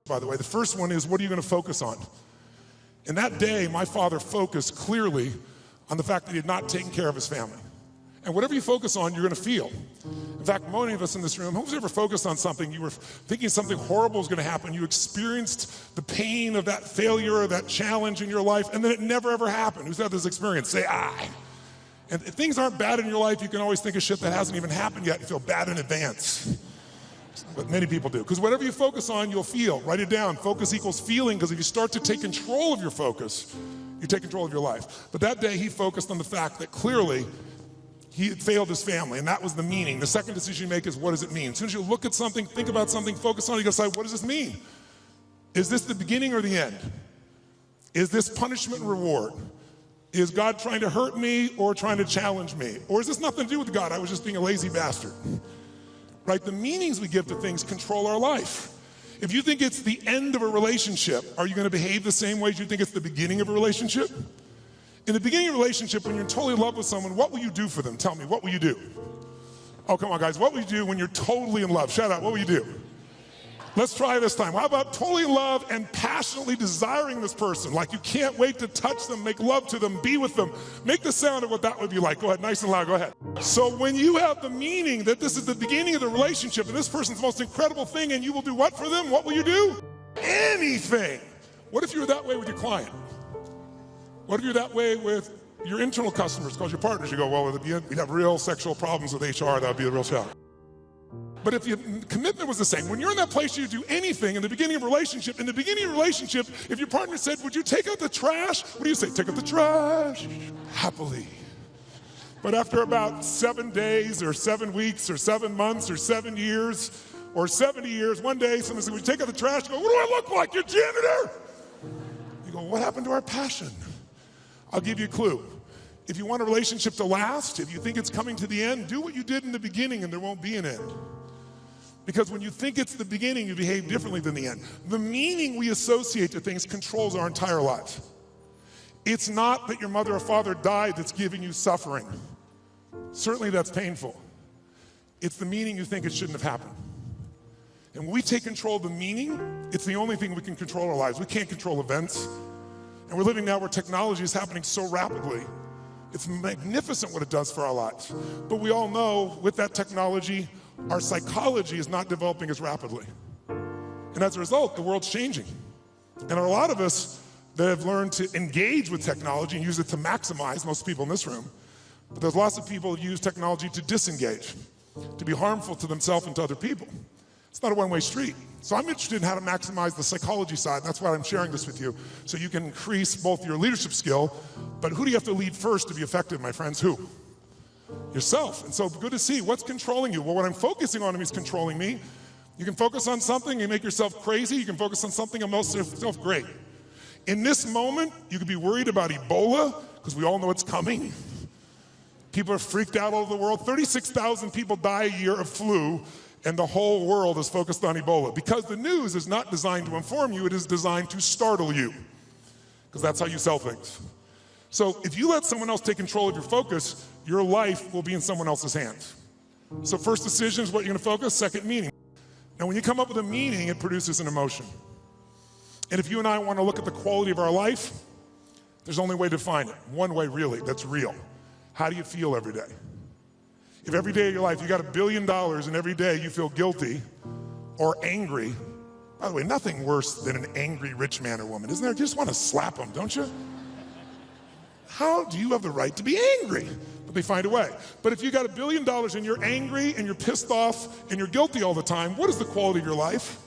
by the way. The first one is, what are you going to focus on? And that day, my father focused clearly on the fact that he had not taken care of his family. And whatever you focus on, you're going to feel. In fact, many of us in this room, who's ever focused on something, you were thinking something horrible was going to happen, you experienced the pain of that failure or that challenge in your life, and then it never ever happened. Who's had this experience? Say, I. And if things aren't bad in your life, you can always think of shit that hasn't even happened yet and feel bad in advance. But many people do. Because whatever you focus on, you'll feel. Write it down. Focus equals feeling, because if you start to take control of your focus, you take control of your life. But that day, he focused on the fact that clearly he had failed his family, and that was the meaning. The second decision you make is, what does it mean? As soon as you look at something, think about something, focus on it, you gotta decide, what does this mean? Is this the beginning or the end? Is this punishment and reward? Is God trying to hurt me or trying to challenge me? Or is this nothing to do with God? I was just being a lazy bastard. Right? The meanings we give to things control our life. If you think it's the end of a relationship, are you going to behave the same way as you think it's the beginning of a relationship? In the beginning of a relationship, when you're totally in love with someone, what will you do for them? Tell me, what will you do? Oh, come on, guys. What will you do when you're totally in love? Shout out, what will you do? Let's try this time. How about totally in love and passionately desiring this person? Like you can't wait to touch them, make love to them, be with them. Make the sound of what that would be like. Go ahead, nice and loud, go ahead. So when you have the meaning that this is the beginning of the relationship and this person's the most incredible thing and you will do what for them? What will you do? Anything. What if you were that way with your client? What if you're that way with your internal customers, called your partners? You go, well, we'd have real sexual problems with HR, that would be a real challenge. But if your commitment was the same, when you're in that place, you do anything in the beginning of a relationship. In the beginning of a relationship, if your partner said, would you take out the trash? What do you say? Take out the trash. Happily. But after about 7 days or 7 weeks or 7 months or 7 years or 70 years, one day someone said, would you take out the trash? You go, what do I look like, your janitor? You go, what happened to our passion? I'll give you a clue. If you want a relationship to last, if you think it's coming to the end, do what you did in the beginning and there won't be an end. Because when you think it's the beginning, you behave differently than the end. The meaning we associate to things controls our entire lives. It's not that your mother or father died that's giving you suffering. Certainly that's painful. It's the meaning you think it shouldn't have happened. And when we take control of the meaning, it's the only thing we can control our lives. We can't control events. And we're living now where technology is happening so rapidly. It's magnificent what it does for our lives. But we all know with that technology, our psychology is not developing as rapidly. And as a result, the world's changing. And there are a lot of us that have learned to engage with technology and use it to maximize, most people in this room. But there's lots of people who use technology to disengage, to be harmful to themselves and to other people. It's not a one-way street. So I'm interested in how to maximize the psychology side. That's why I'm sharing this with you, so you can increase both your leadership skill, but who do you have to lead first to be effective, my friends? Who? Yourself. And so good to see. What's controlling you? Well, what I'm focusing on is controlling me. You can focus on something and make yourself crazy. You can focus on something and make yourself great. In this moment, you could be worried about Ebola, because we all know it's coming. People are freaked out all over the world. 36,000 people die a year of flu, and the whole world is focused on Ebola. Because the news is not designed to inform you, it is designed to startle you. Because that's how you sell things. So if you let someone else take control of your focus, your life will be in someone else's hands. So first decision is what you're gonna focus, second meaning. Now when you come up with a meaning, it produces an emotion. And if you and I wanna look at the quality of our life, there's only a way to define it. One way really, that's real. How do you feel every day? If every day of your life you got $1 billion and every day you feel guilty or angry, by the way, nothing worse than an angry rich man or woman, isn't there? You just wanna slap them, don't you? How do you have the right to be angry? But they find a way. But if you got $1 billion and you're angry and you're pissed off and you're guilty all the time, what is the quality of your life?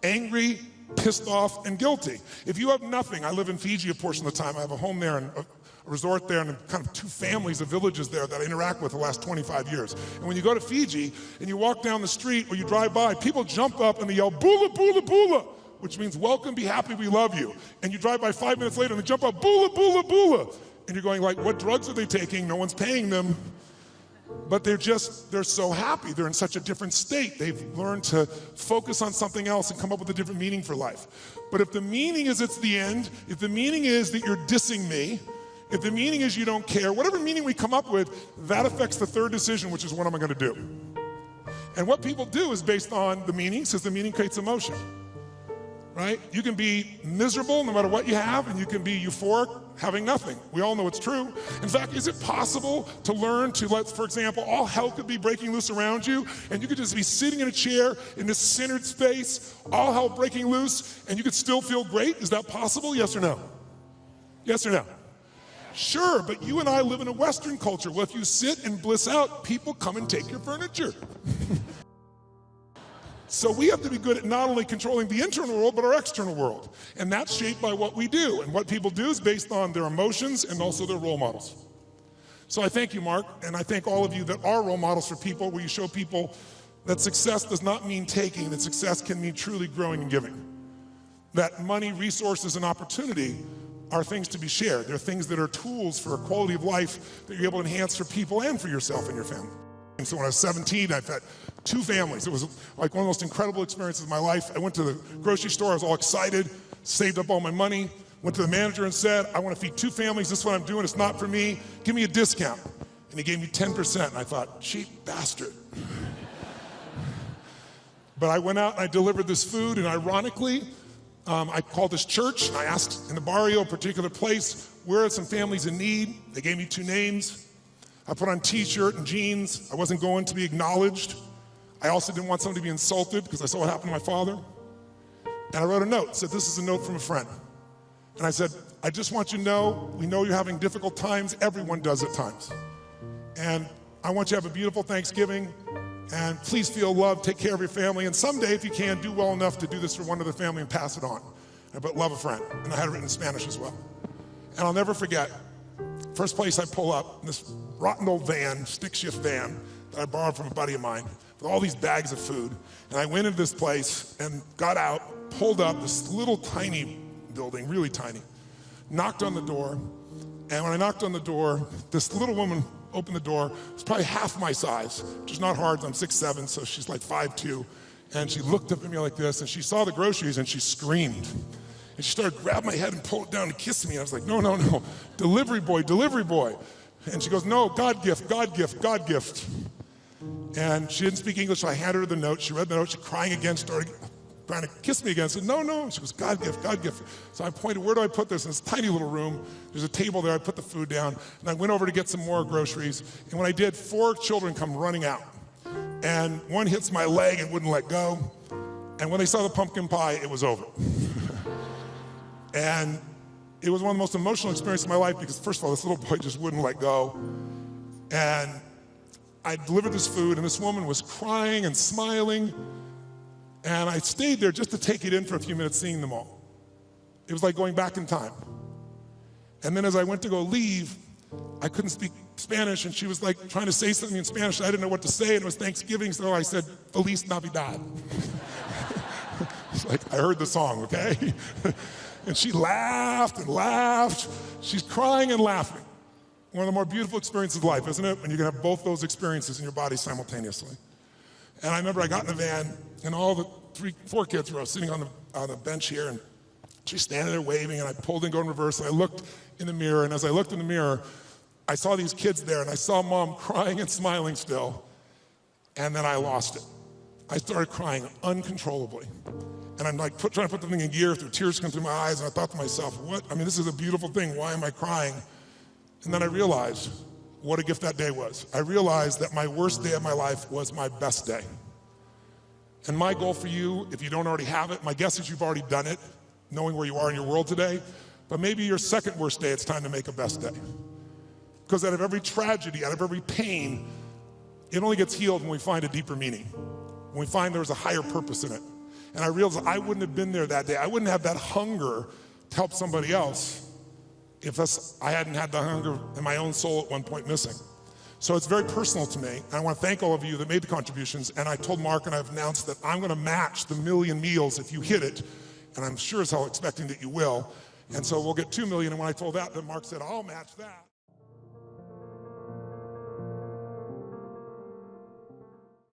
Angry, pissed off, and guilty. If you have nothing, I live in Fiji a portion of the time, I have a home there and a resort there and kind of 2 families of villages there that I interact with the last 25 years. And when you go to Fiji and you walk down the street or you drive by, people jump up and they yell, "Bula, bula, bula," which means welcome, be happy, we love you. And you drive by 5 minutes later and they jump up, "Bula, bula, bula." And you're going like, what drugs are they taking? No one's paying them. But they're so happy. They're in such a different state. They've learned to focus on something else and come up with a different meaning for life. But if the meaning is it's the end, if the meaning is that you're dissing me, if the meaning is you don't care, whatever meaning we come up with, that affects the third decision, which is what am I gonna do? And what people do is based on the meaning, since the meaning creates emotion. right? You can be miserable no matter what you have, and you can be euphoric having nothing. We all know it's true. In fact, is it possible to learn to let, for example, all hell could be breaking loose around you, and you could just be sitting in a chair in this centered space, all hell breaking loose, and you could still feel great? Is that possible? Yes or no? Yes or no? Sure, but you and I live in a Western culture. Well, if you sit and bliss out, people come and take your furniture. So we have to be good at not only controlling the internal world, but our external world. And that's shaped by what we do. And what people do is based on their emotions and also their role models. So I thank you, Mark, and I thank all of you that are role models for people, where you show people that success does not mean taking, that success can mean truly growing and giving. That money, resources, and opportunity are things to be shared. They're things that are tools for a quality of life that you're able to enhance for people and for yourself and your family. And so when I was 17, I've had 2 families. It was like one of the most incredible experiences of my life. I went to the grocery store, I was all excited, saved up all my money, went to the manager and said, I want to feed 2 families, this is what I'm doing, it's not for me, give me a discount. And he gave me 10%, and I thought, cheap bastard. But I went out and I delivered this food, and ironically, I called this church, and I asked in the barrio, a particular place, where are some families in need? They gave me 2 names. I put on t-shirt and jeans. I wasn't going to be acknowledged. I also didn't want someone to be insulted because I saw what happened to my father. And I wrote a note, said, this is a note from a friend. And I said, I just want you to know, we know you're having difficult times. Everyone does at times. And I want you to have a beautiful Thanksgiving. And please feel loved, take care of your family. And someday, if you can, do well enough to do this for one other family and pass it on. But love a friend. And I had it written in Spanish as well. And I'll never forget, first place I pull up, this rotten old van, stick shift van, that I borrowed from a buddy of mine, with all these bags of food. And I went into this place and got out, pulled up this little tiny building, really tiny, knocked on the door. And when I knocked on the door, this little woman opened the door. It was probably half my size, which is not hard. I'm 6'7", so she's like 5'2". And she looked up at me like this, and she saw the groceries, and she screamed. And she started grabbing my head and pulled it down and kissed me. And I was like, no, no, no, delivery boy, delivery boy. And she goes, no, God gift, God gift, God gift. And she didn't speak English, so I handed her the note. She read the note, she crying again, started trying to kiss me again. I said, no, no. She goes, God gift, God gift. So I pointed, where do I put this? In this tiny little room, there's a table there, I put the food down, and I went over to get some more groceries. And when I did, 4 children come running out. And one hits my leg and wouldn't let go. And when they saw the pumpkin pie, it was over. And it was one of the most emotional experiences of my life because, first of all, this little boy just wouldn't let go. And I delivered this food, and this woman was crying and smiling. And I stayed there just to take it in for a few minutes, seeing them all. It was like going back in time. And then as I went to go leave, I couldn't speak Spanish, and she was like trying to say something in Spanish. I didn't know what to say, and it was Thanksgiving, so I said, Feliz Navidad. It's like, I heard the song, okay? And she laughed and laughed. She's crying and laughing. One of the more beautiful experiences of life, isn't it? When you can have both those experiences in your body simultaneously. And I remember I got in the van, and all the 4 kids were sitting on the bench here, and she's standing there waving, and I pulled and go in reverse, and I looked in the mirror, and as I looked in the mirror, I saw these kids there, and I saw Mom crying and smiling still, and then I lost it. I started crying uncontrollably. And I'm like trying to put the thing in gear, tears come through my eyes, and I thought to myself, this is a beautiful thing, why am I crying? And then I realized what a gift that day was. I realized that my worst day of my life was my best day. And my goal for you, if you don't already have it, my guess is you've already done it, knowing where you are in your world today, but maybe your second worst day, it's time to make a best day. Because out of every tragedy, out of every pain, it only gets healed when we find a deeper meaning, when we find there's a higher purpose in it. And I realized I wouldn't have been there that day. I wouldn't have that hunger to help somebody else if I hadn't had the hunger in my own soul at one point missing. So it's very personal to me. And I want to thank all of you that made the contributions. And I told Mark, and I've announced that I'm going to match the 1 million meals if you hit it. And I'm sure as hell expecting that you will. And so we'll get 2 million. And when I told that, then Mark said, I'll match that.